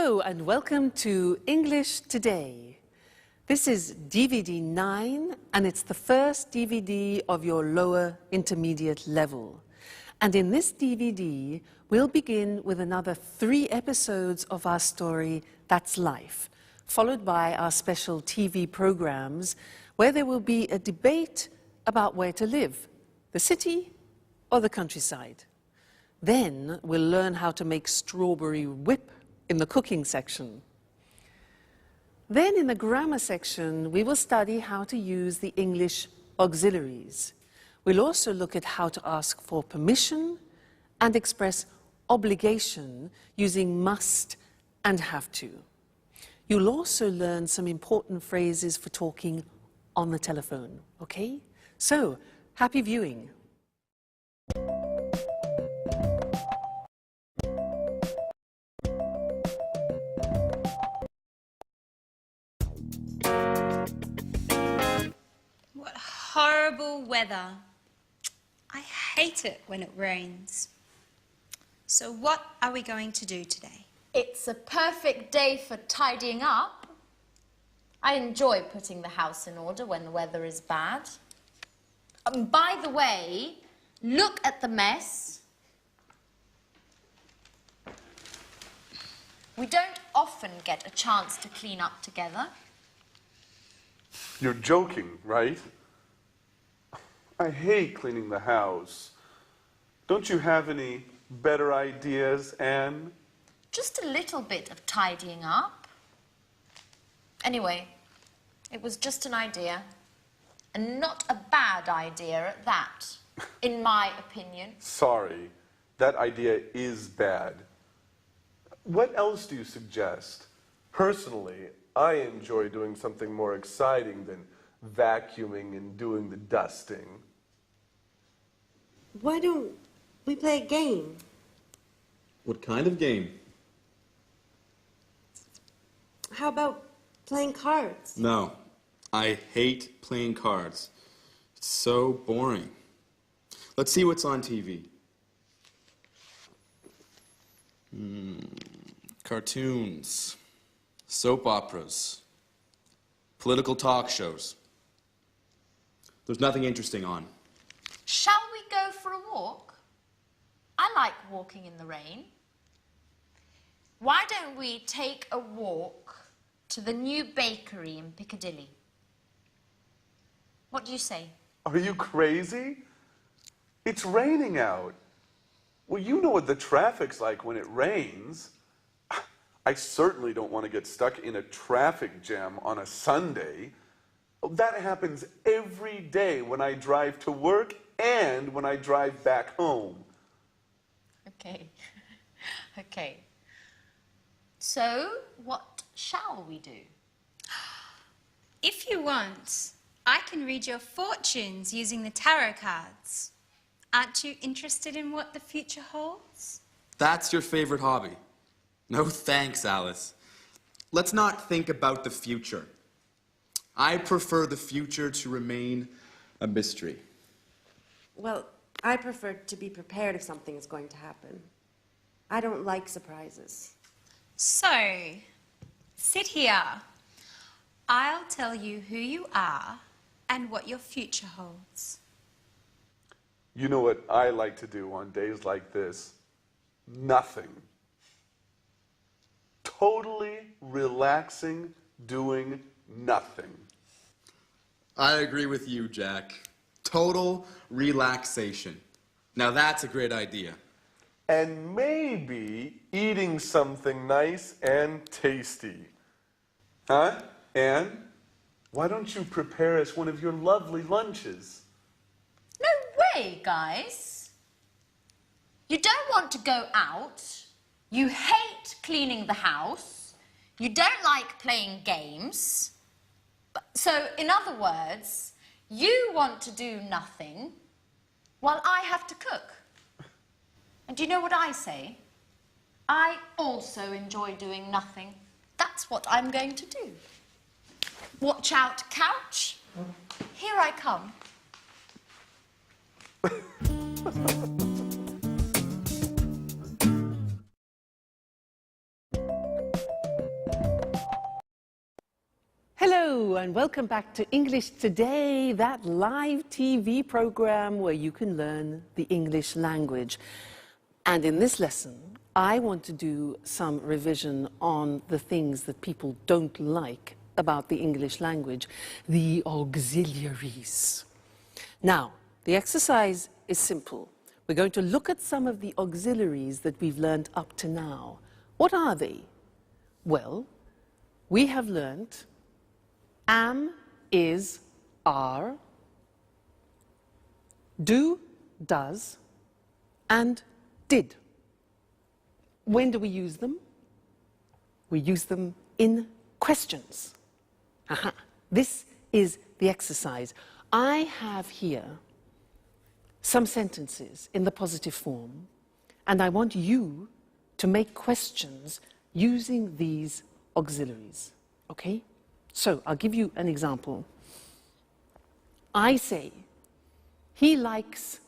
Hello and welcome to English Today. This is DVD 9 and it's the first DVD of your lower intermediate level. And in this DVD, we'll begin with another 3 episodes of our story, That's Life, followed by our special TV programs where there will be a debate about where to live, the city or the countryside. Then we'll learn how to make strawberry whip in the cooking section. Then in the grammar section, we will study how to use the English auxiliaries. We'll also look at how to ask for permission and express obligation using must and have to. You'll also learn some important phrases for talking on the telephone, okay? So, happy viewing. What horrible weather. I hate it when it rains. So what are we going to do today? It's a perfect day for tidying up. I enjoy putting the house in order when the weather is bad. By the way, look at the mess. We don't often get a chance to clean up together. You're joking, right? I hate cleaning the house. Don't you have any better ideas, Anne? Just a little bit of tidying up. Anyway, it was just an idea. And not a bad idea at that, in my opinion. Sorry, that idea is bad. What else do you suggest? Personally, I enjoy doing something more exciting than vacuuming and doing the dusting. Why don't we play a game? What kind of game? How about playing cards? No, I hate playing cards. It's so boring. Let's see what's on TV. Cartoons, soap operas, political talk shows. There's nothing interesting on. Shall we go for a walk? I like walking in the rain. Why don't we take a walk to the new bakery in Piccadilly? What do you say? Are you crazy? It's raining out. Well, you know what the traffic's like when it rains. I certainly don't want to get stuck in a traffic jam on a Sunday. That happens every day when I drive to work and when I drive back home. Okay. Okay. So, what shall we do? If you want, I can read your fortunes using the tarot cards. Aren't you interested in what the future holds? That's your favorite hobby. No thanks, Alice. Let's not think about the future. I prefer the future to remain a mystery. Well, I prefer to be prepared if something is going to happen. I don't like surprises. So, sit here. I'll tell you who you are and what your future holds. You know what I like to do on days like this? Nothing. Totally relaxing, doing nothing. I agree with you, Jack. Total relaxation. Now that's a great idea. And maybe eating something nice and tasty. Huh, Anne? Why don't you prepare us one of your lovely lunches? No way, guys. You don't want to go out. You hate cleaning the house. You don't like playing games. So, in other words, you want to do nothing while I have to cook. And do you know what I say? I also enjoy doing nothing. That's what I'm going to do. Watch out, couch. Here I come. and welcome back to English Today, that live TV program where you can learn the English language. And in this lesson, I want to do some revision on the things that people don't like about the English language, the auxiliaries. Now, the exercise is simple. We're going to look at some of the auxiliaries that we've learned up to now. What are they? Well, we have learned am, is, are, do, does, and did. When do we use them? We use them in questions. Aha. This is the exercise. I have here some sentences in the positive form, and I want you to make questions using these auxiliaries, okay? So, I'll give you an example. I say, he likes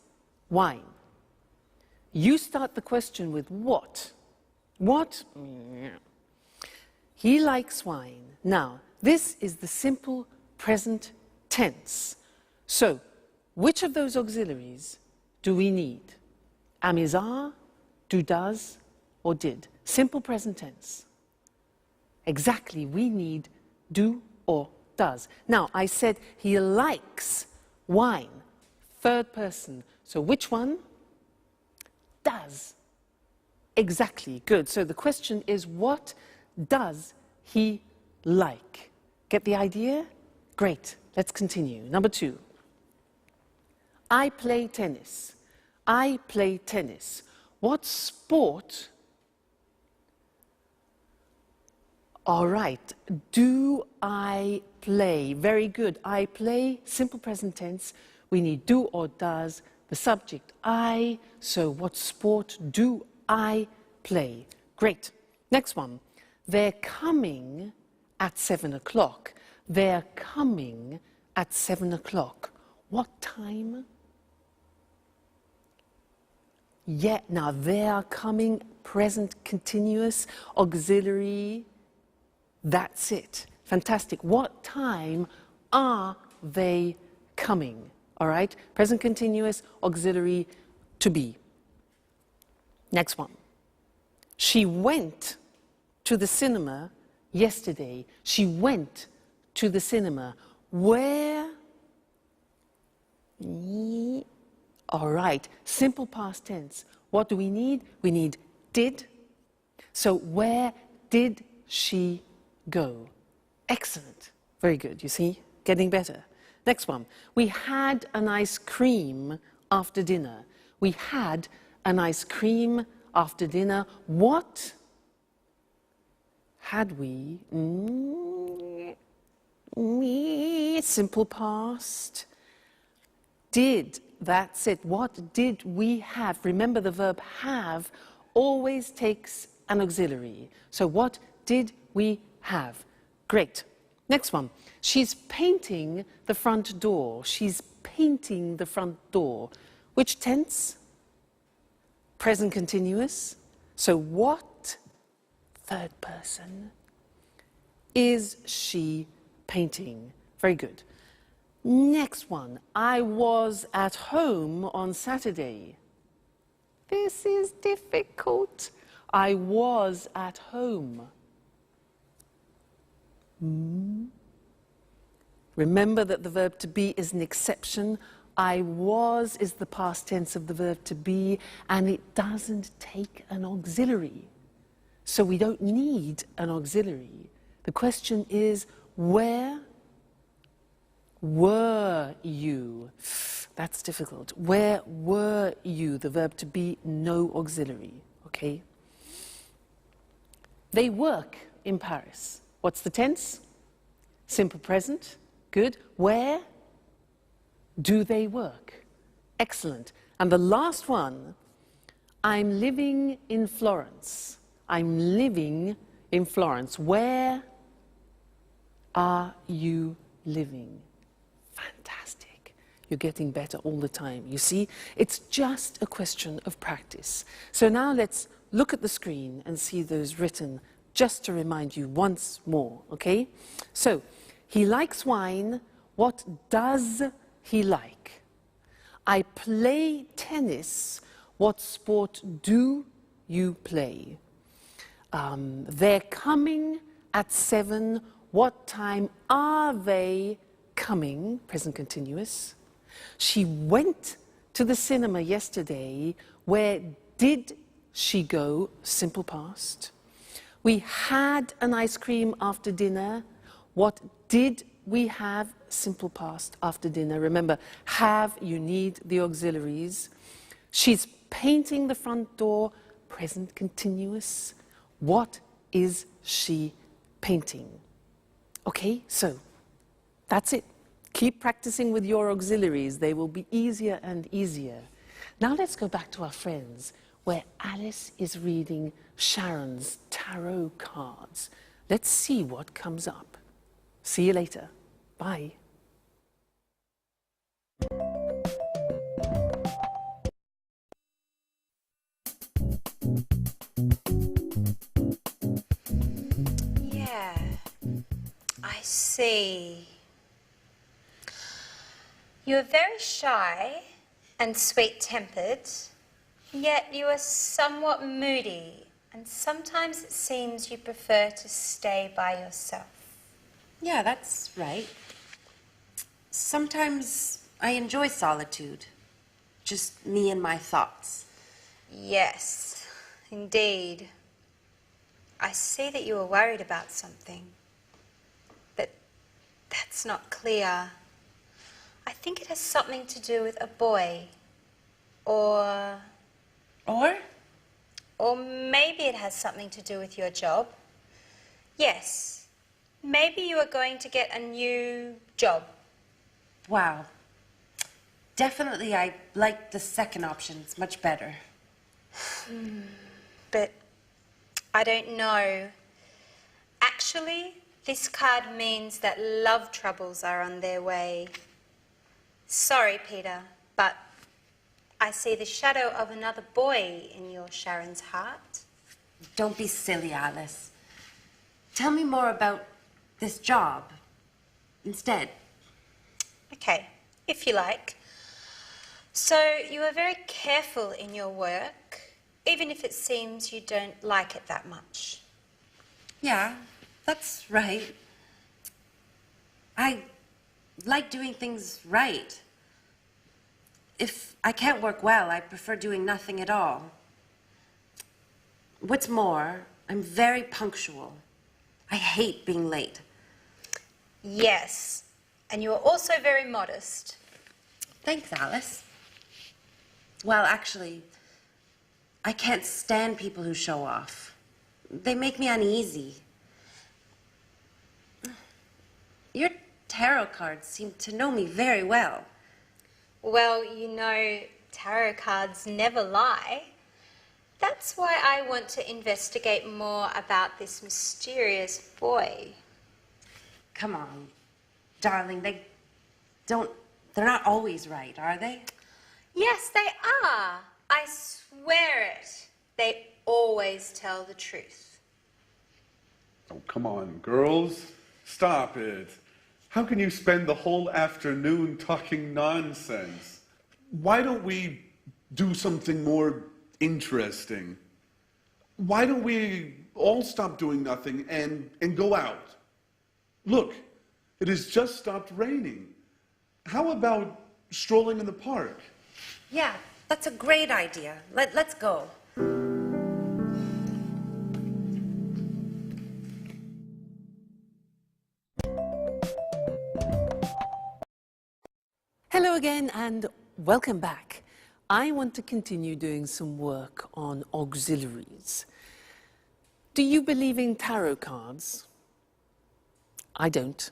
wine. You start the question with what? What? He likes wine. Now, this is the simple present tense. So, which of those auxiliaries do we need? Am, is, are, do, does, or did? Simple present tense. Exactly, we need do or does. Now, I said he likes wine. Third person. So which one? Does. Exactly, good. So the question is, what does he like? Get the idea? Great, let's continue. Number 2. I play tennis. I play tennis. What sport? All right, do I play? Very good. I play, simple present tense. We need do or does, the subject I. So what sport do I play? Great. Next one. They're coming at 7 o'clock. They're coming at 7 o'clock. What time? Yeah, now they are coming, present continuous, auxiliary. That's it. Fantastic. What time are they coming? All right? Present continuous, auxiliary, to be. Next one. She went to the cinema yesterday. She went to the cinema. Where? All right. Simple past tense. What do we need? We need did. So where did she go? Excellent. Very good. You see? Getting better. Next one. We had an ice cream after dinner. We had an ice cream after dinner. What had we? Simple past. Did. That's it. What did we have? Remember, the verb have always takes an auxiliary. So what did we have? Great. Next one. She's painting the front door. She's painting the front door. Which tense? Present continuous. So what, third person, is she painting? Very good. Next one. I was at home on Saturday. This is difficult. I was at home. Remember that the verb to be is an exception. I was is the past tense of the verb to be, and it doesn't take an auxiliary. So we don't need an auxiliary. The question is, where were you? That's difficult. Where were you? The verb to be, no auxiliary. Okay? They work in Paris. What's the tense? Simple present. Good. Where do they work? Excellent. And the last one, I'm living in Florence. I'm living in Florence. Where are you living? Fantastic. You're getting better all the time. You see, it's just a question of practice. So now let's look at the screen and see those written just to remind you once more, okay? So He likes wine. What does he like? I play tennis. What sport do you play? They're coming at 7. What time are they coming? Present continuous. She went to the cinema yesterday. Where did she go? Simple past. We had an ice cream after dinner. What did we have? Simple past after dinner. Remember, have, you need the auxiliaries. She's painting the front door. Present continuous. What is she painting? Okay, so that's it. Keep practicing with your auxiliaries. They will be easier and easier. Now let's go back to our friends, where Alice is reading Sharon's tarot cards. Let's see what comes up. See you later. Bye. Yeah, I see. You are very shy and sweet-tempered, yet you are somewhat moody, and sometimes it seems you prefer to stay by yourself. Yeah, that's right. Sometimes I enjoy solitude. Just me and my thoughts. Yes, indeed. I see that you are worried about something, but that's not clear. I think it has something to do with a boy, or maybe it has something to do with your job. Yes, maybe you are going to get a new job. Wow. Definitely I like the second option. It's much better. But I don't know. Actually, this card means that love troubles are on their way. Sorry, Peter, but I see the shadow of another boy in your Sharon's heart. Don't be silly, Alice. Tell me more about this job instead. Okay, if you like. So you are very careful in your work, even if it seems you don't like it that much. Yeah, that's right. I like doing things right. If I can't work well, I prefer doing nothing at all. What's more, I'm very punctual. I hate being late. Yes, and you are also very modest. Thanks, Alice. Well, actually, I can't stand people who show off. They make me uneasy. Your tarot cards seem to know me very well. Well, you know, tarot cards never lie. That's why I want to investigate more about this mysterious boy. Come on, darling, they're not always right, are they? Yes, they are. I swear it. They always tell the truth. Oh, come on, girls. Stop it. How can you spend the whole afternoon talking nonsense? Why don't we do something more interesting? Why don't we all stop doing nothing and go out? Look, it has just stopped raining. How about strolling in the park? Yeah, that's a great idea. Let's go. Hello again and welcome back. I want to continue doing some work on auxiliaries. Do you believe in tarot cards? I don't.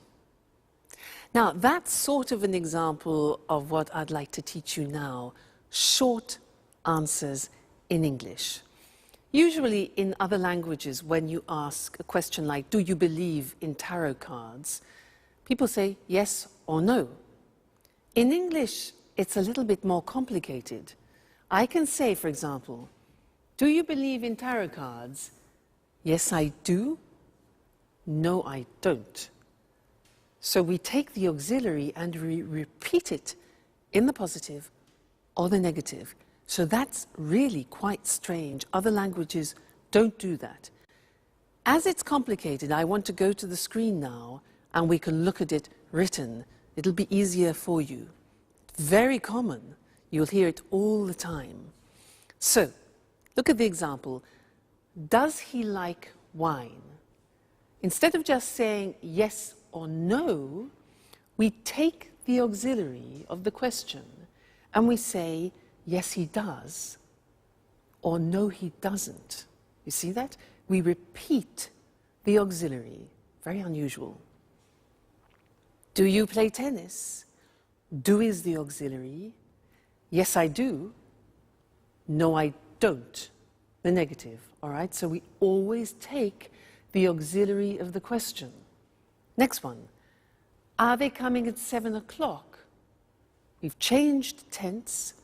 Now, that's sort of an example of what I'd like to teach you now. Short answers in English. Usually in other languages, when you ask a question like, do you believe in tarot cards? People say yes or no. In English, it's a little bit more complicated. I can say, for example, do you believe in tarot cards? Yes, I do. No, I don't. So we take the auxiliary and we repeat it in the positive or the negative. So that's really quite strange. Other languages don't do that. As it's complicated, I want to go to the screen now and we can look at it written. It'll be easier for you. Very common. You'll hear it all the time. So, look at the example. Does he like wine? Instead of just saying yes or no, we take the auxiliary of the question and we say, yes, he does, or no, he doesn't. You see that? We repeat the auxiliary. Very unusual. Do you play tennis? Do is the auxiliary. Yes, I do. No, I don't. The negative, all right? So we always take the auxiliary of the question. Next one. Are they coming at 7 o'clock? We've changed tense.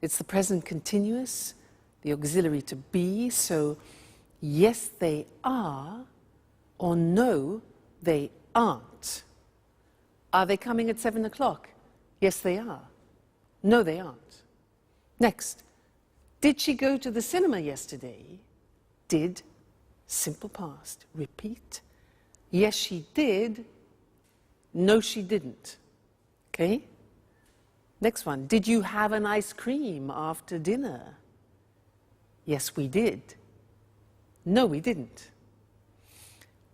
It's the present continuous, the auxiliary to be. So yes, they are, or no, they aren't. Are they coming at 7 o'clock? Yes, they are. No, they aren't. Next. Did she go to the cinema yesterday? Did, simple past. Repeat. Yes, she did. No, she didn't. Okay? Next one. Did you have an ice cream after dinner? Yes, we did. No, we didn't.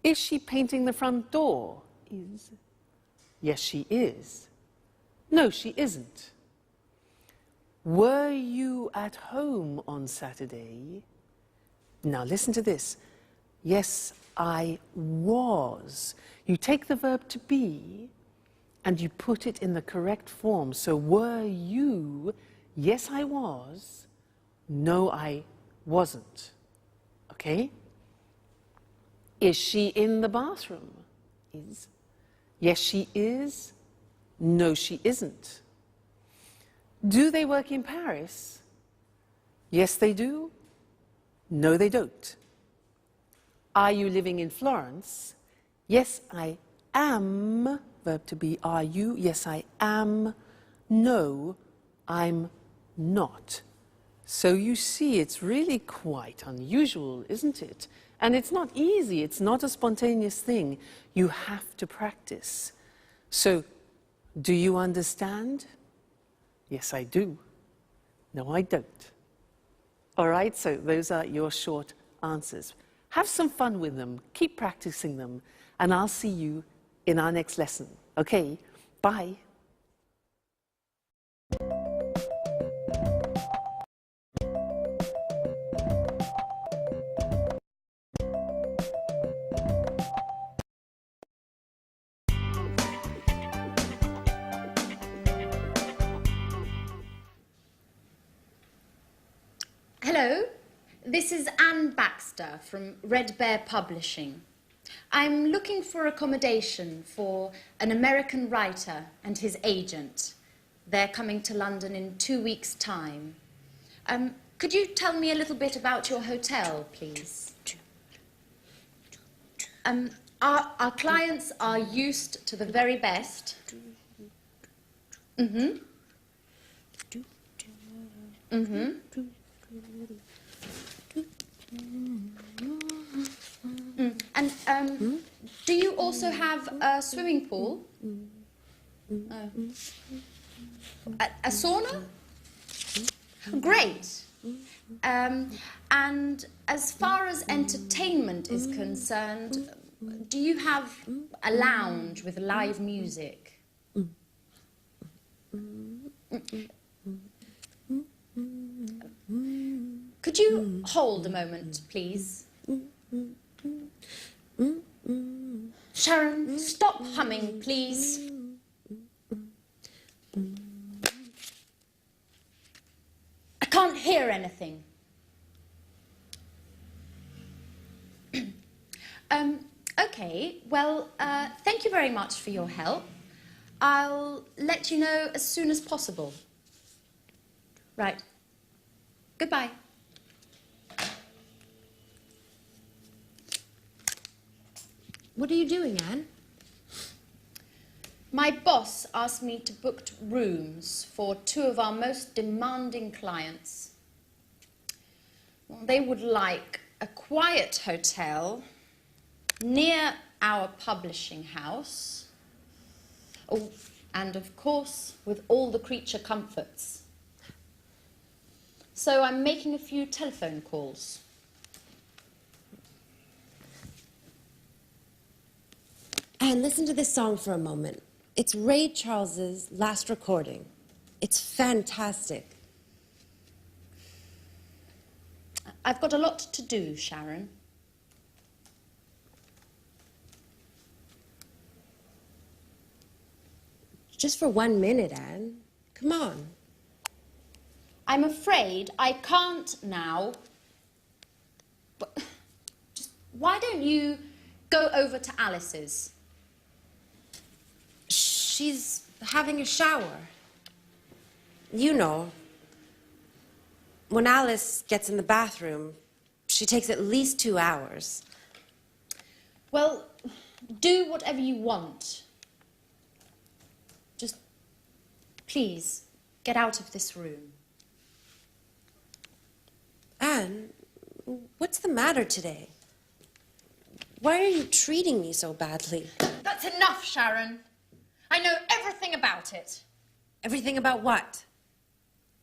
Is she painting the front door? Is. Yes, she is. No, she isn't. Were you at home on Saturday? Now listen to this. Yes, I was. You take the verb to be and you put it in the correct form. So were you? Yes, I was. No, I wasn't. Okay? Is she in the bathroom? Is. Yes, she is. No, she isn't. Do they work in Paris? Yes, they do. No, they don't. Are you living in Florence? Yes, I am. Verb to be, are you? Yes, I am. No, I'm not. So you see, it's really quite unusual, isn't it? And it's not easy. It's not a spontaneous thing. You have to practice. So, do you understand? Yes, I do. No, I don't. All right, so those are your short answers. Have some fun with them. Keep practicing them. And I'll see you in our next lesson. Okay, bye. Hello, this is Anne Baxter from Red Bear Publishing. I'm looking for accommodation for an American writer and his agent. They're coming to London in 2 weeks' time. Could you tell me a little bit about your hotel, please? Our clients are used to the very best. Mm-hmm. Mm-hmm. And do you also have a swimming pool? A sauna? Great. And as far as entertainment is concerned, do you have a lounge with live music? Could you hold a moment, please? Sharon, stop humming, please. I can't hear anything. Okay, well, thank you very much for your help. I'll let you know as soon as possible. Right. Goodbye. What are you doing, Anne? My boss asked me to book rooms for 2 of our most demanding clients. Well, they would like a quiet hotel near our publishing house. Oh, and of course, with all the creature comforts. So I'm making a few telephone calls. And listen to this song for a moment. It's Ray Charles's last recording. It's fantastic. I've got a lot to do, Sharon. Just for 1 minute, Anne. Come on. I'm afraid I can't now. But just why don't you go over to Alice's? She's having a shower. You know, when Alice gets in the bathroom, she takes at least 2 hours. Well, do whatever you want. Just please get out of this room. Anne, what's the matter today? Why are you treating me so badly? That's enough, Sharon. I know everything about it. Everything about what?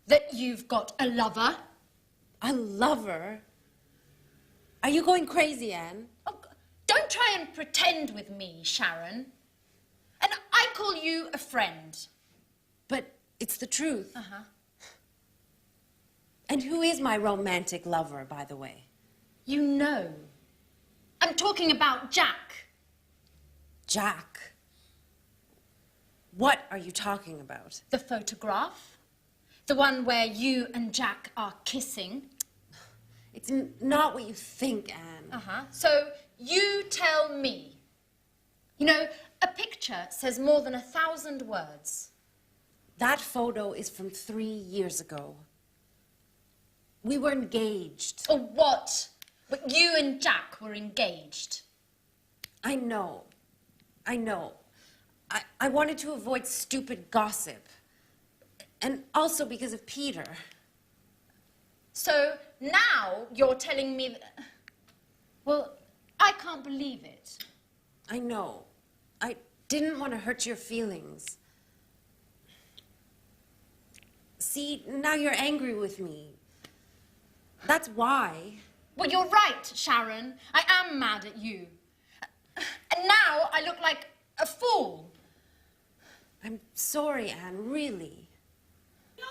That you've got a lover. A lover? Are you going crazy, Anne? Oh, don't try and pretend with me, Sharon. And I call you a friend. But it's the truth. Uh-huh. And who is my romantic lover, by the way? You know. I'm talking about Jack. Jack? What are you talking about? The photograph. The one where you and Jack are kissing. It's not what you think, Anne. Uh-huh. So you tell me. You know, a picture says more than 1,000 words. That photo is from 3 years ago. We were engaged. Or what? But you and Jack were engaged. I know. I know. I wanted to avoid stupid gossip. And also because of Peter. So now you're telling me that... Well, I can't believe it. I know. I didn't want to hurt your feelings. See, now you're angry with me. That's why. Well, you're right, Sharon. I am mad at you. And now I look like a fool. I'm sorry, Anne, really. No,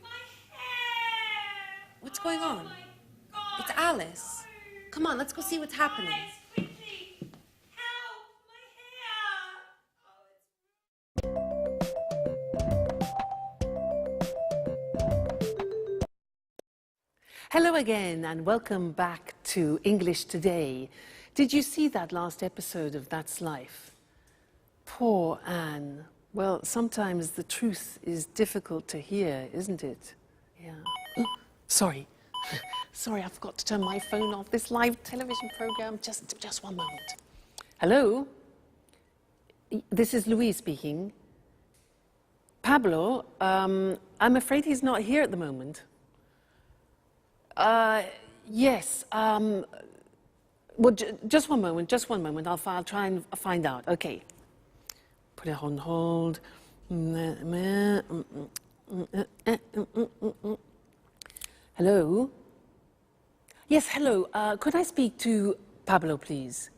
my hair! What's going on? My God, It's Alice. no. Come on, let's go see what's happening. Guys, quickly! Help! My hair! Hello again and welcome back to English Today. Did you see that last episode of That's Life? Poor Anne. Well, sometimes the truth is difficult to hear, isn't it? Yeah. Oh, sorry. Sorry, I forgot to turn my phone off. This live television program. Just one moment. Hello? This is Louise speaking. Pablo, I'm afraid he's not here at the moment. Yes. Well, just one moment. I'll try and find out. Okay. Put it on hold. Hello? Yes, hello. Could I speak to Pablo, please?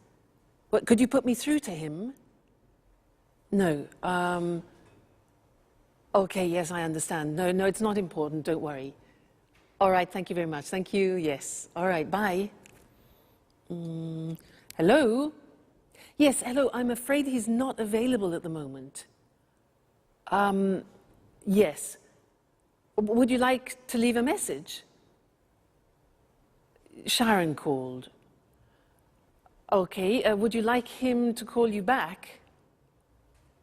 What, could you put me through to him? No. Okay, yes, I understand. No, it's not important. Don't worry. All right, thank you very much. Thank you, yes. All right, bye. Hello? Yes, hello. I'm afraid he's not available at the moment. Yes. Would you like to leave a message? Sharon called. Okay, would you like him to call you back?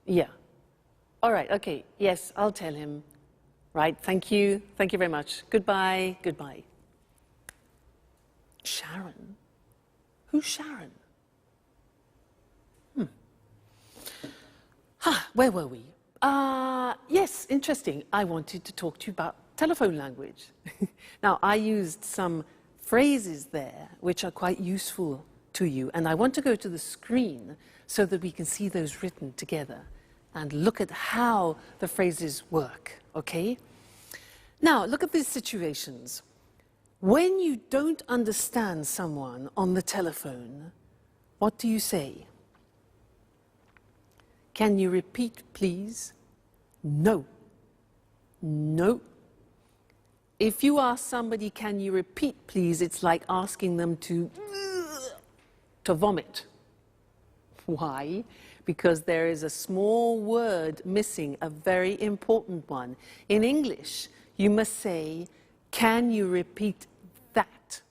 Yeah. All right, okay. Yes, I'll tell him. Right, thank you. Thank you very much. Goodbye. Goodbye. Sharon? Who's Sharon? Where were we? Yes, interesting. I wanted to talk to you about telephone language. Now, I used some phrases there which are quite useful to you, and I want to go to the screen so that we can see those written together and look at how the phrases work, okay? Now, look at these situations. When you don't understand someone on the telephone, what do you say? Can you repeat, please? No. No. If you ask somebody, can you repeat, please, it's like asking them to vomit. Why? Because there is a small word missing, a very important one. In English, you must say, can you repeat that?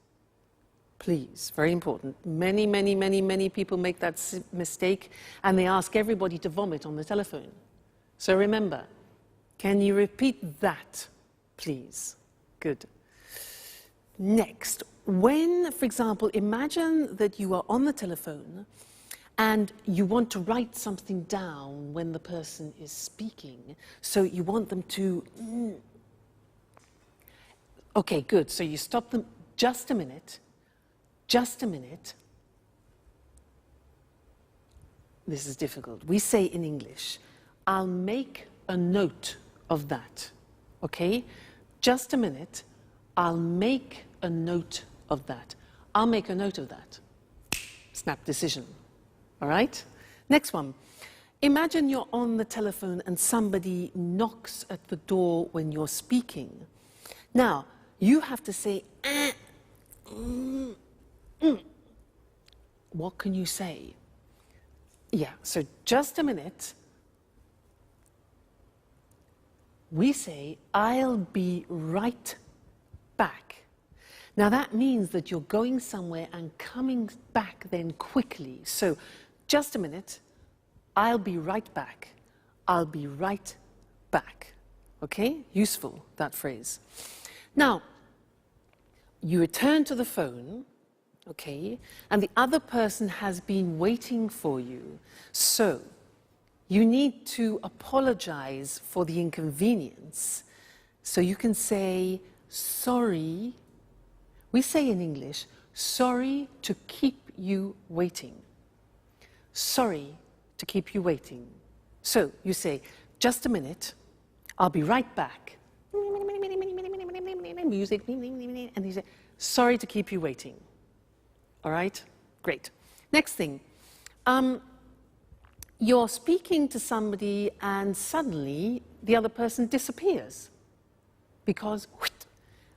Please, very important. Many people make that mistake, and they ask everybody to vomit on the telephone. So remember, can you repeat that, please? Good. Next, when, for example, imagine that you are on the telephone and you want to write something down when the person is speaking. So you want them to... Okay, good. So you stop them. Just a minute. Just a minute. This is difficult. We say in English, I'll make a note of that. Okay? Just a minute. I'll make a note of that. I'll make a note of that. Snap decision. All right? Next one. Imagine you're on the telephone and somebody knocks at the door when you're speaking. Now, you have to say, What can you say? Yeah, so just a minute. We say, I'll be right back. Now that means that you're going somewhere and coming back then quickly. So just a minute, I'll be right back. I'll be right back. Okay? Useful, that phrase. Now, you return to the phone, okay, and the other person has been waiting for you. So you need to apologize for the inconvenience. So you can say, sorry. We say in English, sorry to keep you waiting. Sorry to keep you waiting. So you say, just a minute, I'll be right back. Music, and you say, sorry to keep you waiting. All right? Great. Next thing. You're speaking to somebody and suddenly the other person disappears. Because,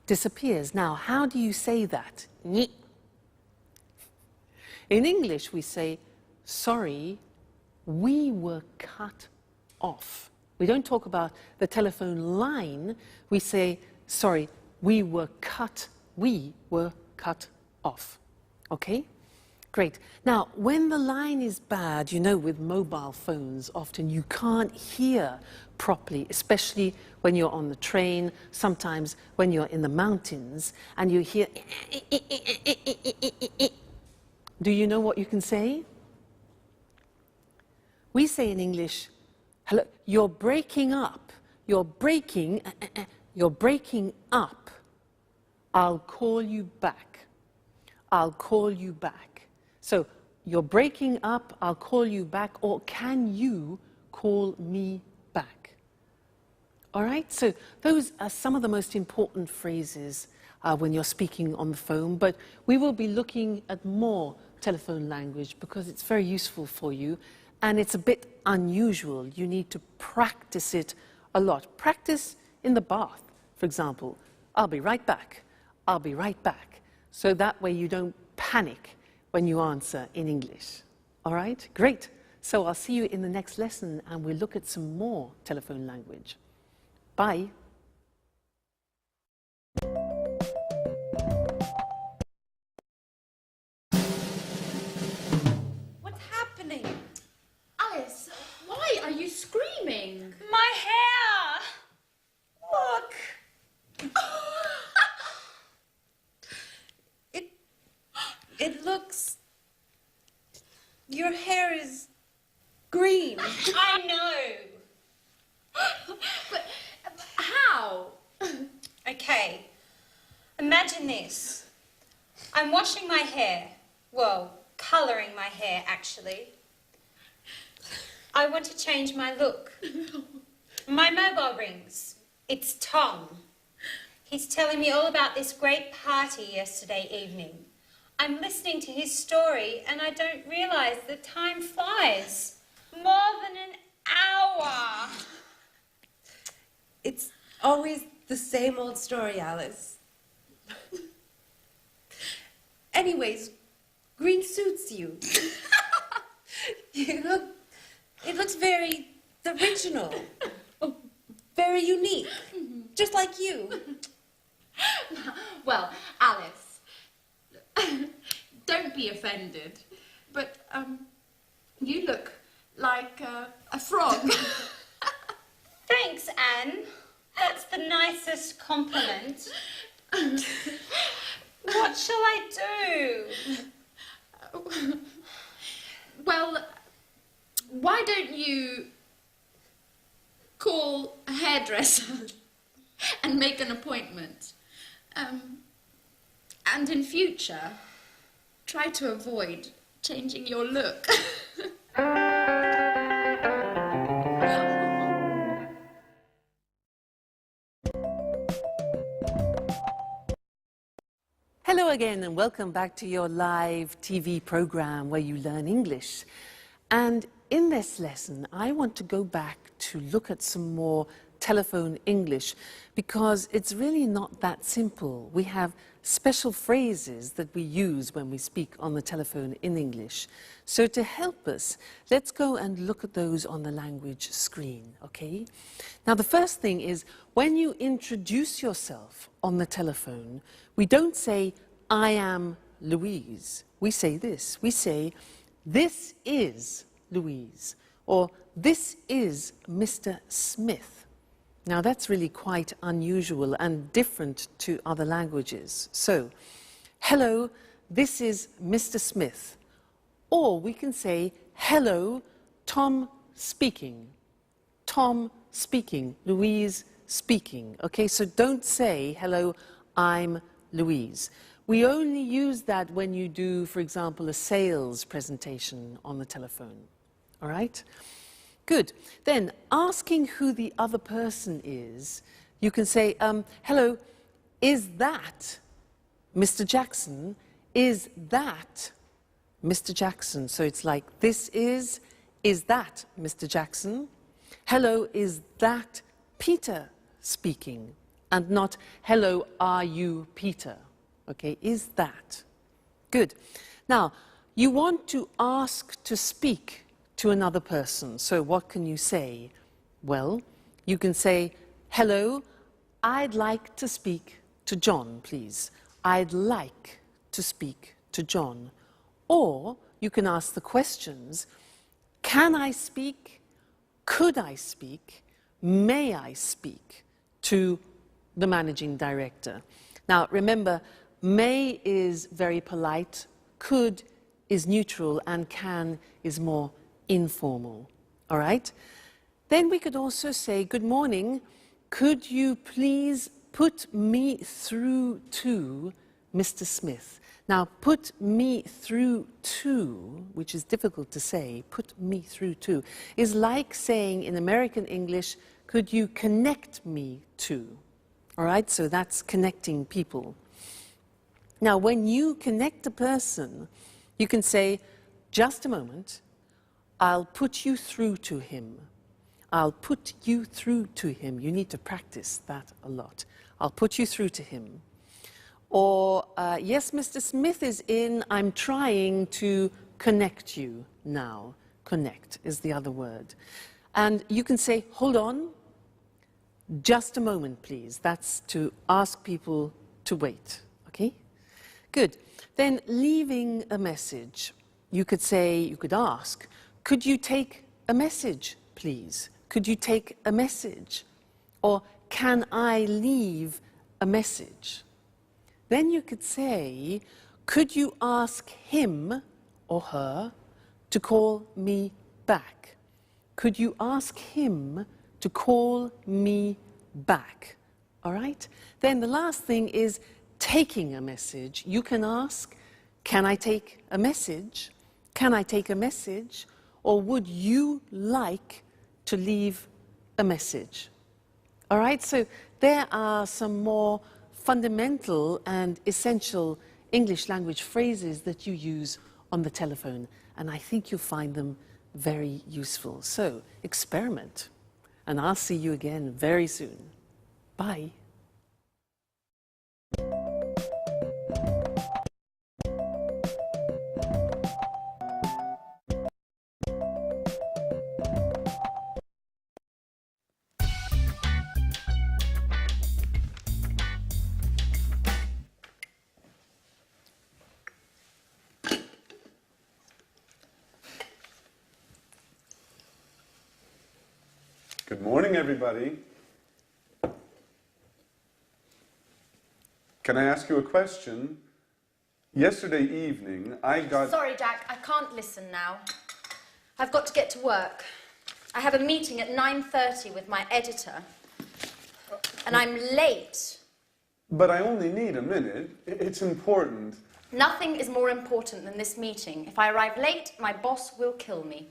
disappears. Now, how do you say that? In English, we say, sorry, we were cut off. We don't talk about the telephone line. We say, sorry, we were cut off. Okay? Great. Now, when the line is bad, you know, with mobile phones, often you can't hear properly, especially when you're on the train, sometimes when you're in the mountains, and you hear... Do you know what you can say? We say in English, hello, you're breaking up. You're breaking up. I'll call you back. I'll call you back. So, you're breaking up, I'll call you back, or can you call me back? All right, so those are some of the most important phrases when you're speaking on the phone, but we will be looking at more telephone language because it's very useful for you, and it's a bit unusual. You need to practice it a lot. Practice in the bath, for example. I'll be right back. I'll be right back. So that way you don't panic when you answer in English. All right? Great. So I'll see you in the next lesson and we'll look at some more telephone language. Bye. What's happening? Alice, why are you screaming? My hair! Look! It looks... Your hair is green. I know. Imagine this. I'm washing my hair. Well, colouring my hair, actually. I want to change my look. My mobile rings. It's Tom. He's telling me all about this great party yesterday evening. I'm listening to his story and I don't realise the time flies. More than an hour. It's always the same old story, Alice. Anyways, green suits you. It looks very original, very unique, just like you. Well, Alice, don't be offended, but you look like a frog. Thanks, Anne. That's the nicest compliment. What shall I do? Well, why don't you call a hairdresser and make an appointment? And in future, try to avoid changing your look. Hello again and welcome back to your live TV program where you learn English. And in this lesson, I want to go back to look at some more telephone English because it's really not that simple. We have special phrases that we use when we speak on the telephone in English. So to help us, let's go and look at those on the language screen, okay? Now the first thing is when you introduce yourself on the telephone, we don't say, I am Louise. We say this. We say, this is Louise, or this is Mr. Smith. Now that's really quite unusual and different to other languages. So, hello, this is Mr. Smith. Or we can say, hello, Tom speaking. Tom speaking, Louise speaking. Okay, so don't say, hello, I'm Louise. We only use that when you do, for example, a sales presentation on the telephone. All right? Good. Then, asking who the other person is, you can say, hello, is that Mr. Jackson? Is that Mr. Jackson? So it's like, this is that Mr. Jackson? Hello, is that Peter speaking? And not, hello, are you Peter? Okay, is that? Good. Now, you want to ask to speak to another person. So what can you say? Well, you can say, hello, I'd like to speak to John, please. I'd like to speak to John. Or you can ask the questions, can I speak? Could I speak? May I speak to the managing director? Now, remember, may is very polite, could is neutral, and can is more informal. All right? Then we could also say, good morning, could you please put me through to Mr. Smith? Now, put me through to, which is difficult to say, put me through to, is like saying in American English, could you connect me to? All right, so that's connecting people. Now, when you connect a person, you can say, just a moment, I'll put you through to him. I'll put you through to him. You need to practice that a lot. I'll put you through to him. Or, yes, Mr. Smith is in, I'm trying to connect you now. Connect is the other word. And you can say, hold on, just a moment, please. That's to ask people to wait, okay? Good. Then leaving a message, you could say, you could ask, could you take a message, please? Could you take a message? Or can I leave a message? Then you could say, could you ask him or her to call me back? Could you ask him to call me back? All right? Then the last thing is taking a message, you can ask, can I take a message? Can I take a message? Or would you like to leave a message? All right, so there are some more fundamental and essential English language phrases that you use on the telephone, and I think you'll find them very useful. So experiment, and I'll see you again very soon. Bye. Good morning, everybody. Can I ask you a question? Yesterday evening, I got... Sorry, Jack, I can't listen now. I've got to get to work. I have a meeting at 9:30 with my editor, and I'm late. But I only need a minute. It's important. Nothing is more important than this meeting. If I arrive late, my boss will kill me.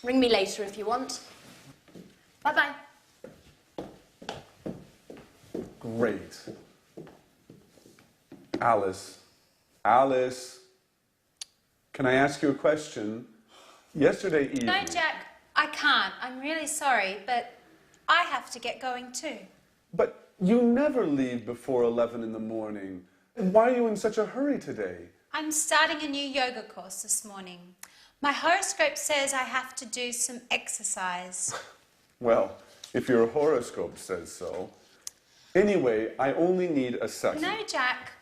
Ring me later if you want. Bye-bye. Great. Alice. Alice. Can I ask you a question? Yesterday evening... No, Jack, I can't. I'm really sorry, but I have to get going too. But you never leave before 11 in the morning. Why are you in such a hurry today? I'm starting a new yoga course this morning. My horoscope says I have to do some exercise. Well, if your horoscope says so. Anyway, I only need a second. No, Jack.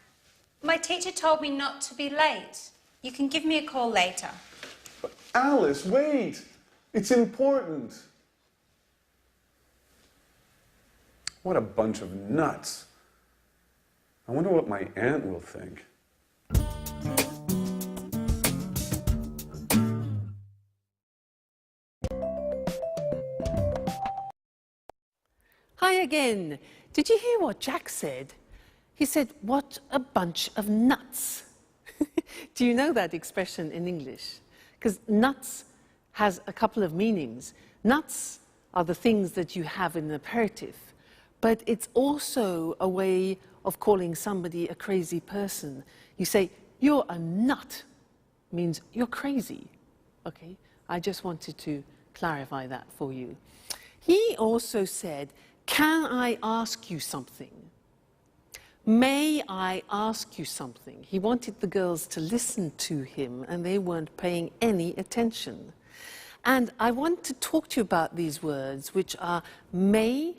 My teacher told me not to be late. You can give me a call later. But Alice, wait! It's important. What a bunch of nuts. I wonder what my aunt will think. Hi again. Did you hear what Jack said? He said, what a bunch of nuts. Do you know that expression in English? Because nuts has a couple of meanings. Nuts are the things that you have in an aperitif, but it's also a way of calling somebody a crazy person. You say, you're a nut, means you're crazy. Okay, I just wanted to clarify that for you. He also said, can I ask you something? May I ask you something? He wanted the girls to listen to him, and they weren't paying any attention. And I want to talk to you about these words, which are may,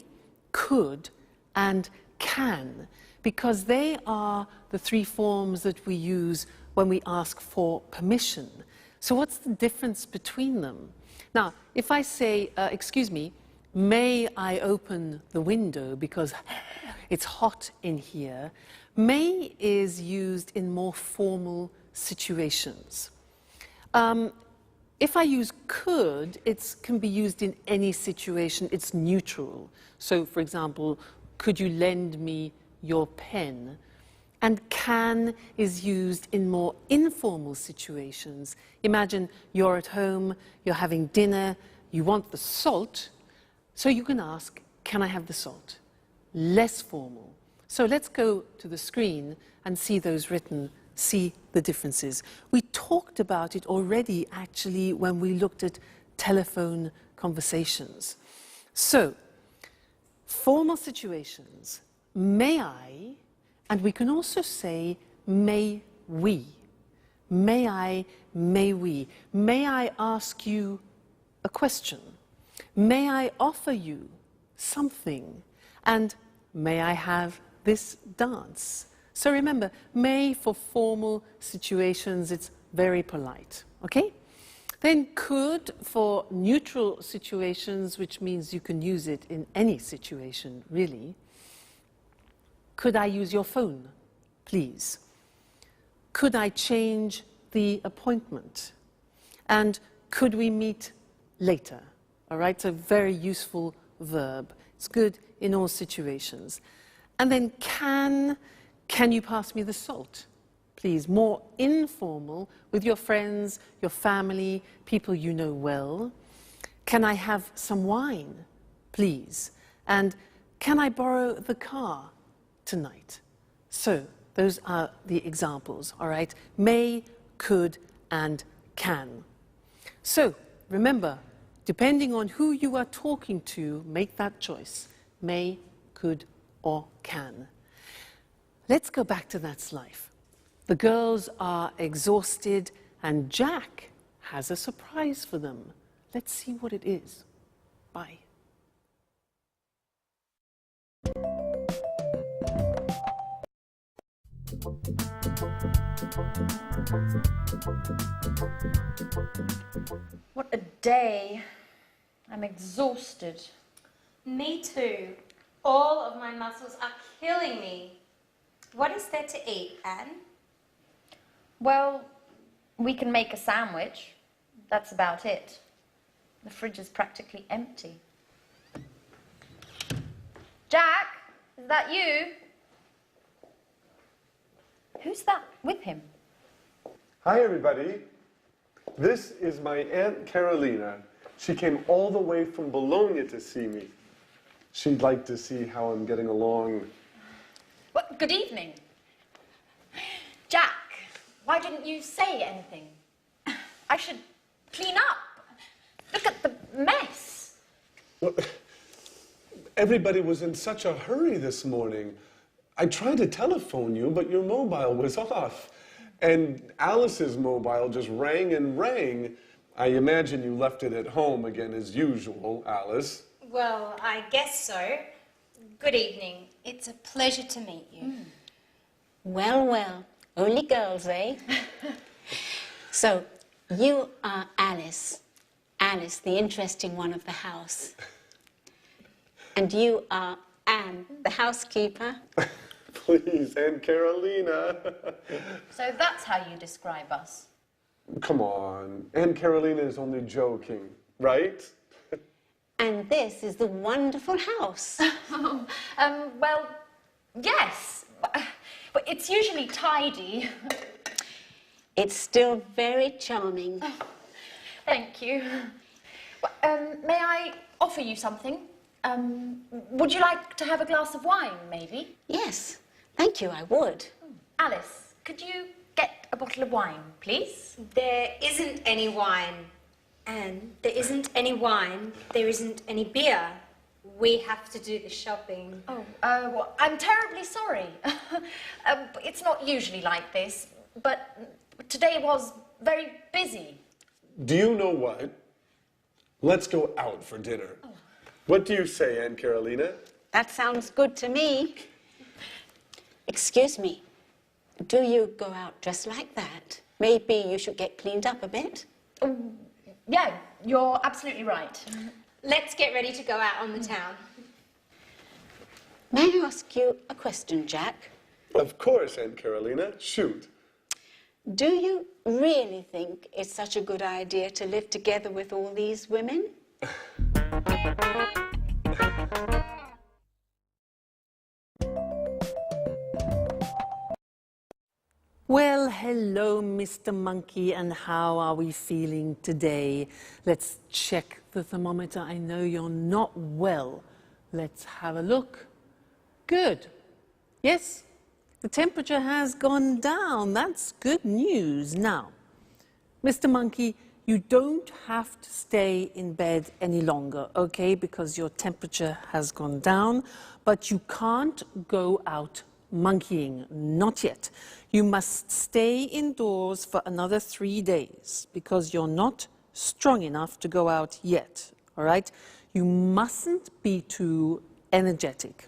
could, and can, because they are the three forms that we use when we ask for permission. So what's the difference between them? Now, if I say, excuse me, may I open the window because it's hot in here, may is used in more formal situations. If I use could, it can be used in any situation. It's neutral. So, for example, could you lend me your pen? And can is used in more informal situations. Imagine you're at home, you're having dinner, you want the salt, so you can ask, can I have the salt? Less formal. So let's go to the screen and see those written, see the differences. We talked about it already, actually, when we looked at telephone conversations. So, formal situations, may I, and we can also say, may we. May I, may we. May I ask you a question? May I offer you something? And may I have this dance? So remember, may for formal situations, it's very polite, okay? Then could for neutral situations, which means you can use it in any situation, really. Could I use your phone, please? Could I change the appointment? And could we meet later? All right, so very useful verb. It's good in all situations. And then can you pass me the salt? Please, more informal with your friends, your family, people you know well. Can I have some wine, please? And can I borrow the car tonight? So, those are the examples, all right? May, could, and can. So, remember, depending on who you are talking to, make that choice. May, could, or can. Let's go back to That's Life. The girls are exhausted, and Jack has a surprise for them. Let's see what it is. Bye. What a day. I'm exhausted. Me too. All of my muscles are killing me. What is there to eat, Anne? Well, we can make a sandwich. That's about it. The fridge is practically empty. Jack, is that you? Who's that with him? Hi, everybody. This is my Aunt Carolina. She came all the way from Bologna to see me. She'd like to see how I'm getting along. Well, good evening. Jack, why didn't you say anything? I should clean up. Look at the mess. Well, everybody was in such a hurry this morning. I tried to telephone you, but your mobile was off. And Alice's mobile just rang and rang. I imagine you left it at home again as usual, Alice. Well, I guess so. Good evening. It's a pleasure to meet you. Well, well, only girls, eh? So, you are Alice. Alice, the interesting one of the house. And you are Anne, the housekeeper. Please, Aunt Carolina. So that's how you describe us. Come on, Aunt Carolina is only joking, right? And this is the wonderful house. Well, yes. But it's usually tidy. It's still very charming. Thank you. Well, may I offer you something? Would you like to have a glass of wine, maybe? Yes, thank you, I would. Alice, could you get a bottle of wine, please? There isn't any wine. Anne, there isn't any wine. There isn't any beer. We have to do the shopping. Oh, well, I'm terribly sorry. It's not usually like this, but today was very busy. Do you know what? Let's go out for dinner. Oh. What do you say, Aunt Carolina? That sounds good to me. Excuse me, do you go out dressed like that? Maybe you should get cleaned up a bit? Yeah, you're absolutely right. Let's get ready to go out on the town. May I ask you a question, Jack? Of course, Aunt Carolina. Shoot. Do you really think it's such a good idea to live together with all these women? Well, hello, Mr. Monkey, and how are we feeling today? Let's check the thermometer. I know you're not well. Let's have a look. Good. Yes, the temperature has gone down. That's good news. Now, Mr. Monkey, you don't have to stay in bed any longer, okay, because your temperature has gone down, but you can't go out monkeying, not yet. You must stay indoors for another 3 days because you're not strong enough to go out yet, all right? You mustn't be too energetic.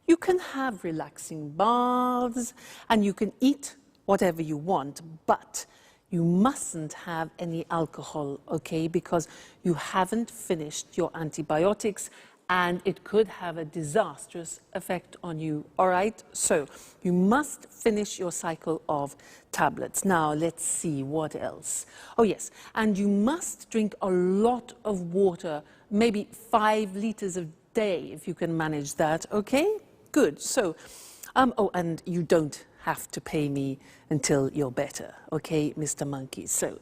You can have relaxing baths and you can eat whatever you want, but you mustn't have any alcohol, okay? Because you haven't finished your antibiotics and it could have a disastrous effect on you, all right? So you must finish your cycle of tablets. Now, let's see what else. Oh, yes, and you must drink a lot of water, maybe 5 liters a day, if you can manage that, okay? good. So, oh, and you don't have to pay me until you're better, okay, Mr. Monkey? So,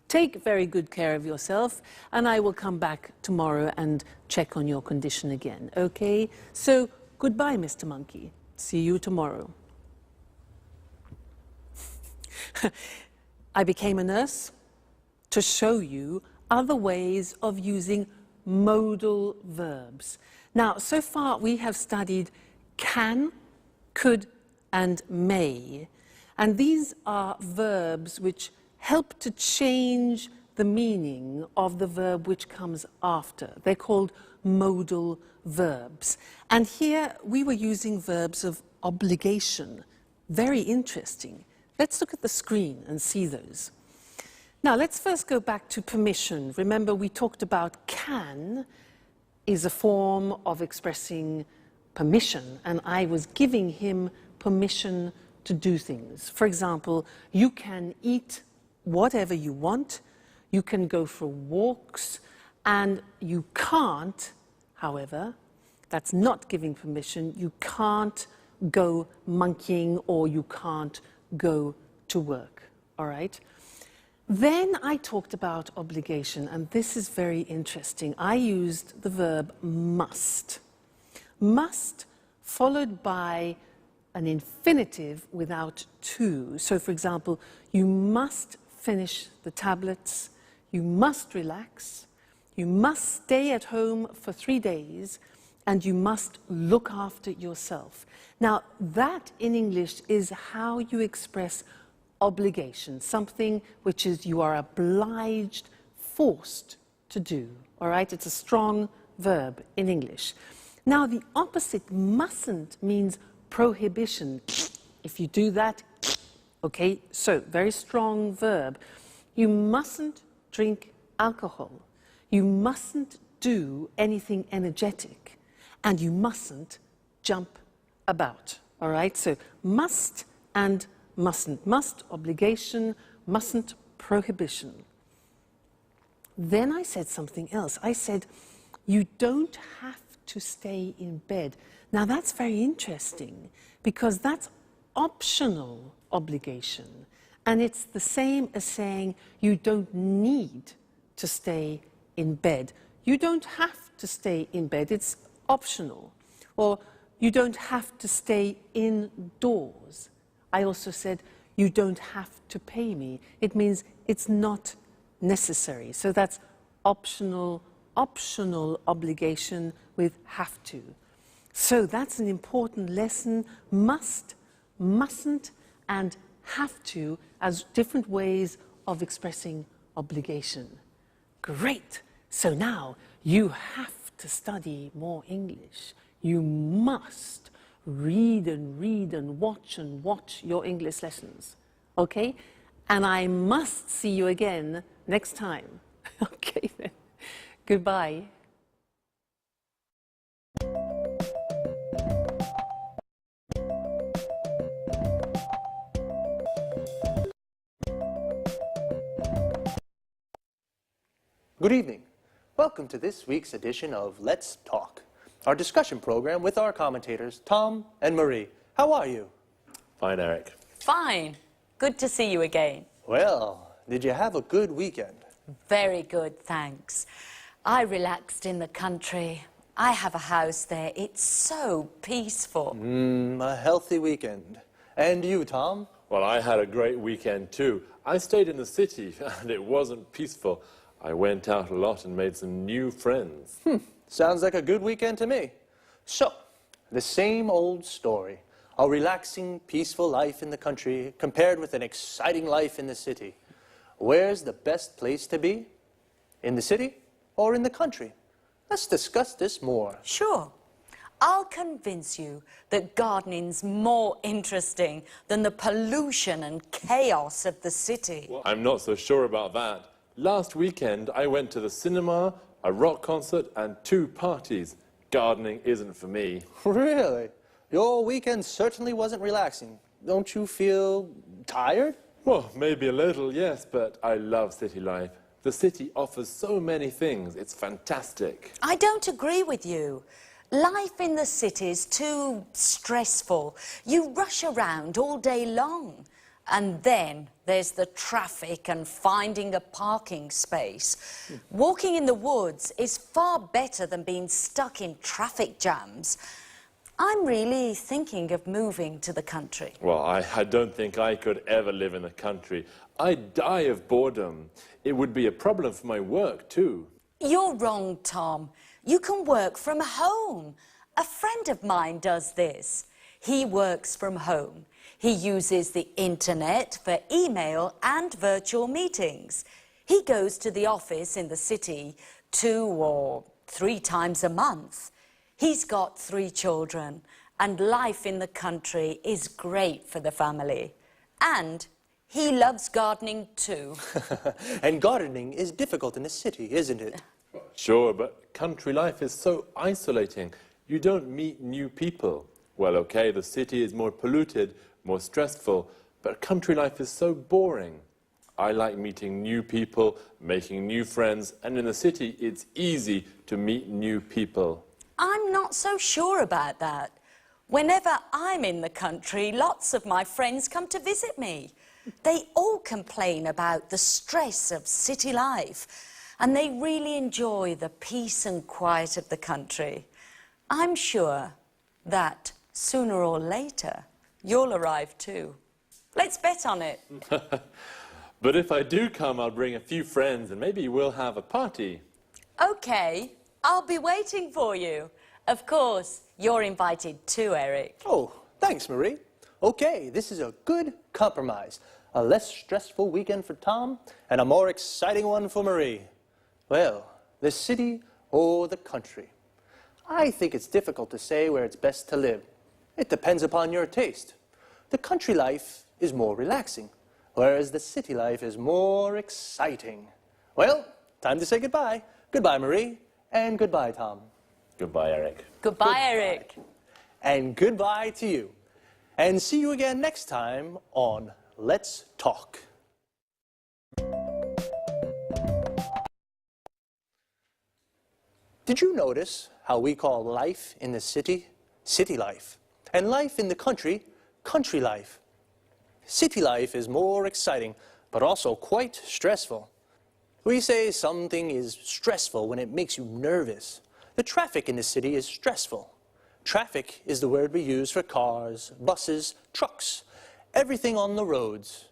take very good care of yourself, and I will come back tomorrow and check on your condition again, okay? So, goodbye, Mr. Monkey. See you tomorrow. I became a nurse to show you other ways of using modal verbs. Now, so far we have studied can, could, and may. And these are verbs which help to change the meaning of the verb which comes after. They're called modal verbs. And here we were using verbs of obligation. Very interesting. Let's look at the screen and see those. Now, let's first go back to permission. Remember, we talked about can is a form of expressing permission, and I was giving him permission to do things. For example, you can eat whatever you want, you can go for walks, and you can't, however, that's not giving permission, you can't go monkeying or you can't go to work, all right? Then I talked about obligation, and this is very interesting. I used the verb must. Must followed by an infinitive without to. So, for example, you must finish the tablets, you must relax, you must stay at home for 3 days, and you must look after yourself. Now, that in English is how you express obligation, something which is you are obliged, forced to do, all right? It's a strong verb in English. Now, the opposite, mustn't, means prohibition. If you do that, okay, so very strong verb. You mustn't drink alcohol. You mustn't do anything energetic. And you mustn't jump about, all right? So must and mustn't. Must, obligation, mustn't, prohibition. Then I said something else. I said, you don't have to stay in bed. Now that's very interesting because that's optional obligation. And it's the same as saying you don't need to stay in bed. You don't have to stay in bed. It's optional. Or you don't have to stay indoors. I also said, you don't have to pay me. It means it's not necessary. So that's optional obligation with have to. So that's an important lesson. Must, mustn't, and have to as different ways of expressing obligation. Great. So now you have to study more English. You must read and watch your English lessons, okay? And I must see you again next time. Okay then, goodbye. Good evening. Welcome to this week's edition of Let's Talk, our discussion program with our commentators, Tom and Marie. How are you? Fine, Eric. Fine. Good to see you again. Well, did you have a good weekend? Very good, thanks. I relaxed in the country. I have a house there. It's so peaceful. A healthy weekend. And you, Tom? Well, I had a great weekend too. I stayed in the city and it wasn't peaceful. I went out a lot and made some new friends. Sounds like a good weekend to me. So, the same old story. A relaxing, peaceful life in the country compared with an exciting life in the city. Where's the best place to be? In the city or in the country? Let's discuss this more. Sure. I'll convince you that gardening's more interesting than the pollution and chaos of the city. Well, I'm not so sure about that. Last weekend, I went to the cinema, a rock concert, and 2 parties. Gardening isn't for me. Really? Your weekend certainly wasn't relaxing. Don't you feel tired? Well, maybe a little, yes, but I love city life. The city offers so many things. It's fantastic. I don't agree with you. Life in the city is too stressful. You rush around all day long. And then there's the traffic and finding a parking space. Walking in the woods is far better than being stuck in traffic jams. I'm really thinking of moving to the country. Well, I don't think I could ever live in the country. I'd die of boredom. It would be a problem for my work, too. You're wrong, Tom. You can work from home. A friend of mine does this. He works from home. He uses the internet for email and virtual meetings. He goes to the office in the city 2 or 3 times a month. He's got 3 children, and life in the country is great for the family. And he loves gardening too. And gardening is difficult in the city, isn't it? Sure, but country life is so isolating. You don't meet new people. Well, okay, the city is more polluted, more stressful, but country life is so boring. I like meeting new people, making new friends, and in the city it's easy to meet new people. I'm not so sure about that. Whenever I'm in the country, lots of my friends come to visit me. They all complain about the stress of city life, and they really enjoy the peace and quiet of the country. I'm sure that sooner or later, you'll arrive too. Let's bet on it. But if I do come, I'll bring a few friends and maybe we'll have a party. Okay, I'll be waiting for you. Of course, you're invited too, Eric. Oh, thanks, Marie. Okay, this is a good compromise. A less stressful weekend for Tom and a more exciting one for Marie. Well, the city or the country? I think it's difficult to say where it's best to live. It depends upon your taste. The country life is more relaxing, whereas the city life is more exciting. Well, time to say goodbye. Goodbye, Marie, and goodbye, Tom. Goodbye, Eric. Goodbye, Eric. And goodbye to you. And see you again next time on Let's Talk. Did you notice how we call life in the city, city life, and life in the country, country life? City life is more exciting, but also quite stressful. We say something is stressful when it makes you nervous. The traffic in the city is stressful. Traffic is the word we use for cars, buses, trucks, everything on the roads.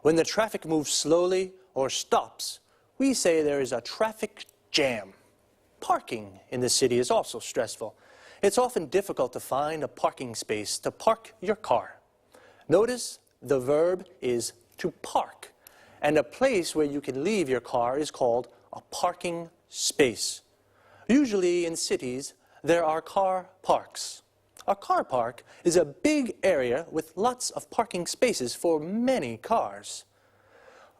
When the traffic moves slowly or stops, we say there is a traffic jam. Parking in the city is also stressful. It's often difficult to find a parking space to park your car. Notice the verb is to park, and a place where you can leave your car is called a parking space. Usually in cities, there are car parks. A car park is a big area with lots of parking spaces for many cars.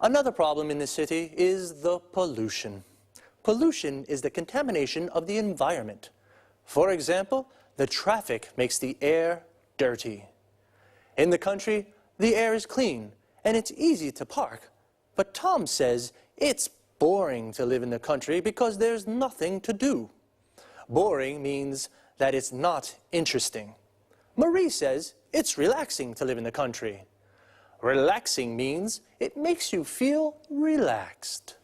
Another problem in the city is the pollution. Pollution is the contamination of the environment. For example, the traffic makes the air dirty. In the country, the air is clean and it's easy to park. But Tom says it's boring to live in the country because there's nothing to do. Boring means that it's not interesting. Marie says it's relaxing to live in the country. Relaxing means it makes you feel relaxed.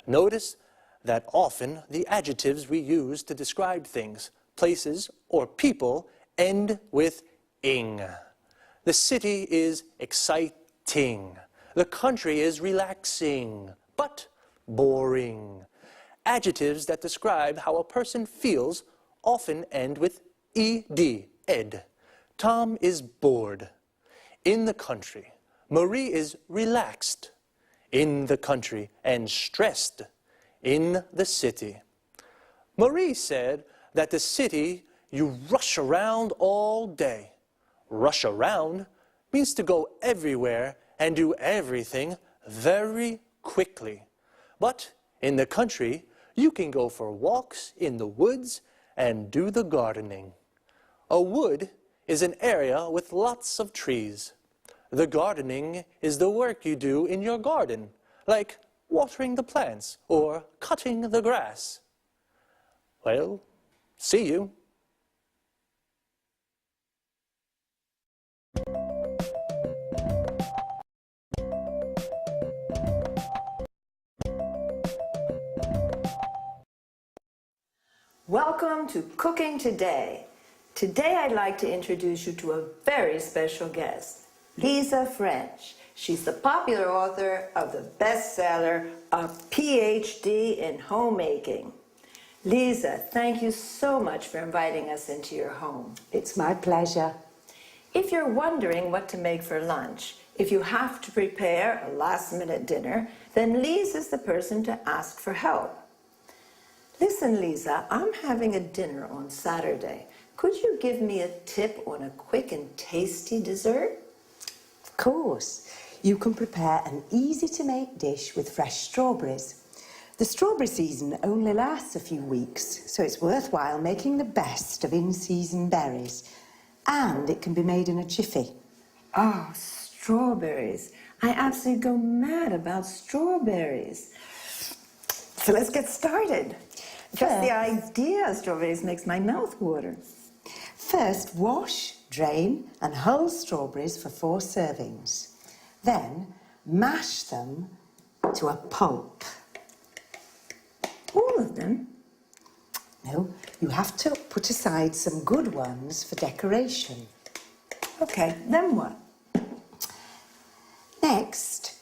Notice that often the adjectives we use to describe things, places, or people end with ing. The city is exciting. The country is relaxing, but boring. Adjectives that describe how a person feels often end with ed, ed. Tom is bored. In the country, Marie is relaxed. In the country, and stressed. In the city. Marie said that the city, you rush around all day. Rush around means to go everywhere and do everything very quickly. But in the country, you can go for walks in the woods and do the gardening. A wood is an area with lots of trees. The gardening is the work you do in your garden, like watering the plants or cutting the grass. Well, see you. Welcome to Cooking Today. Today I'd like to introduce you to a very special guest, Lisa French. She's the popular author of the bestseller, A PhD in Homemaking. Lisa, thank you so much for inviting us into your home. It's my pleasure. If you're wondering what to make for lunch, if you have to prepare a last-minute dinner, then Lisa's the person to ask for help. Listen, Lisa, I'm having a dinner on Saturday. Could you give me a tip on a quick and tasty dessert? Of course. You can prepare an easy-to-make dish with fresh strawberries. The strawberry season only lasts a few weeks, so it's worthwhile making the best of in-season berries. And it can be made in a jiffy. Oh, strawberries. I absolutely go mad about strawberries. So let's get started. Just the idea of strawberries makes my mouth water. First, wash, drain, and hull strawberries for 4 servings. Then, mash them to a pulp. All of them? No, you have to put aside some good ones for decoration. Okay, then what? Next,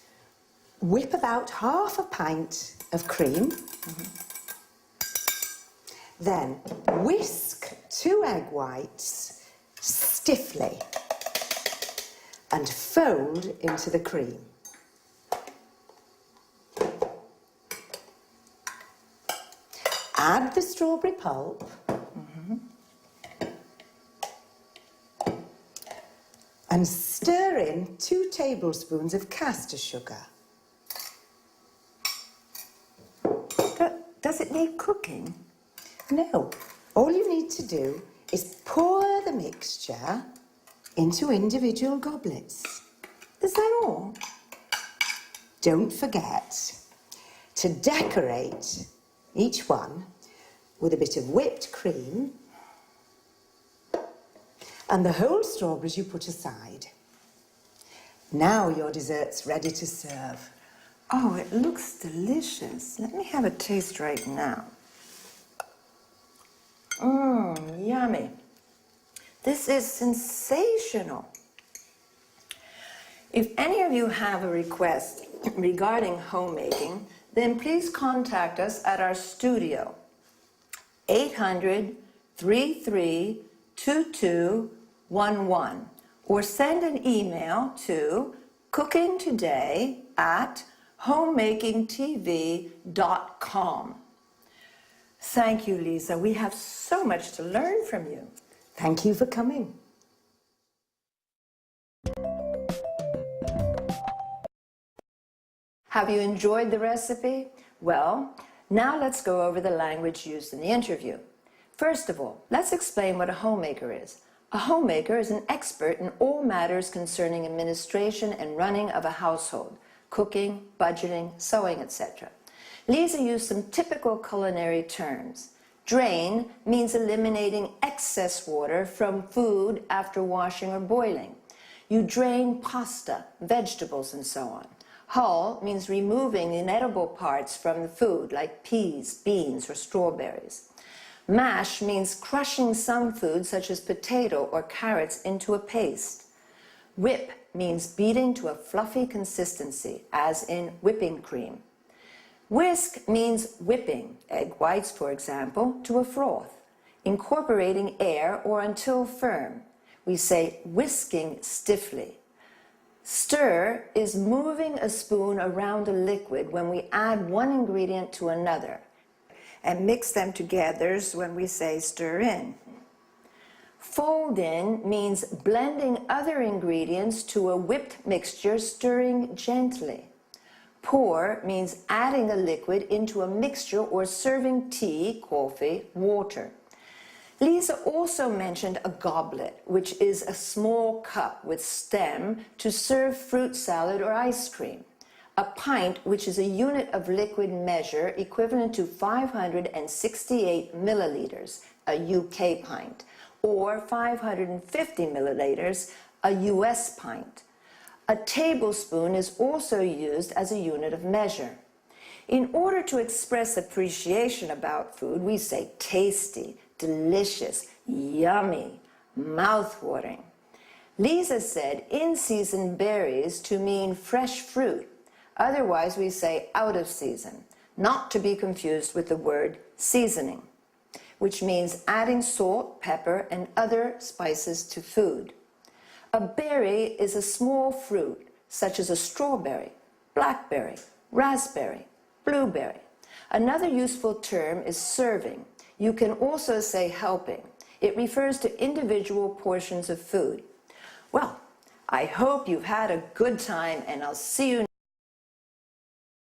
whip about half a pint of cream. Then whisk 2 egg whites stiffly and fold into the cream. Add the strawberry pulp and stir in 2 tablespoons of caster sugar. Does it need cooking? No, all you need to do is pour the mixture into individual goblets. Is that all? Don't forget to decorate each one with a bit of whipped cream and the whole strawberries you put aside. Now your dessert's ready to serve. Oh, it looks delicious. Let me have a taste right now. Yummy. This is sensational. If any of you have a request regarding homemaking, then please contact us at our studio, 800-332211, or send an email to cookingtoday@homemakingtv.com. Thank you, Lisa. We have so much to learn from you. Thank you for coming. Have you enjoyed the recipe? Well, now let's go over the language used in the interview. First of all, let's explain what a homemaker is. A homemaker is an expert in all matters concerning administration and running of a household, cooking, budgeting, sewing, etc. Lisa used some typical culinary terms. Drain means eliminating excess water from food after washing or boiling. You drain pasta, vegetables, and so on. Hull means removing inedible parts from the food, like peas, beans, or strawberries. Mash means crushing some food, such as potato or carrots, into a paste. Whip means beating to a fluffy consistency, as in whipping cream. Whisk means whipping, egg whites, for example, to a froth, incorporating air or until firm. We say whisking stiffly. Stir is moving a spoon around a liquid when we add one ingredient to another, and mix them together when we say stir in. Fold in means blending other ingredients to a whipped mixture, stirring gently. Pour means adding a liquid into a mixture or serving tea, coffee, water. Lisa also mentioned a goblet, which is a small cup with stem to serve fruit salad or ice cream. A pint, which is a unit of liquid measure equivalent to 568 milliliters, a UK pint, or 550 milliliters, a US pint. A tablespoon is also used as a unit of measure. In order to express appreciation about food, we say tasty, delicious, yummy, mouth-watering. Lisa said in-season berries to mean fresh fruit. Otherwise, we say out of season, not to be confused with the word seasoning, which means adding salt, pepper, and other spices to food. A berry is a small fruit, such as a strawberry, blackberry, raspberry, blueberry. Another useful term is serving. You can also say helping. It refers to individual portions of food. Well, I hope you've had a good time, and I'll see you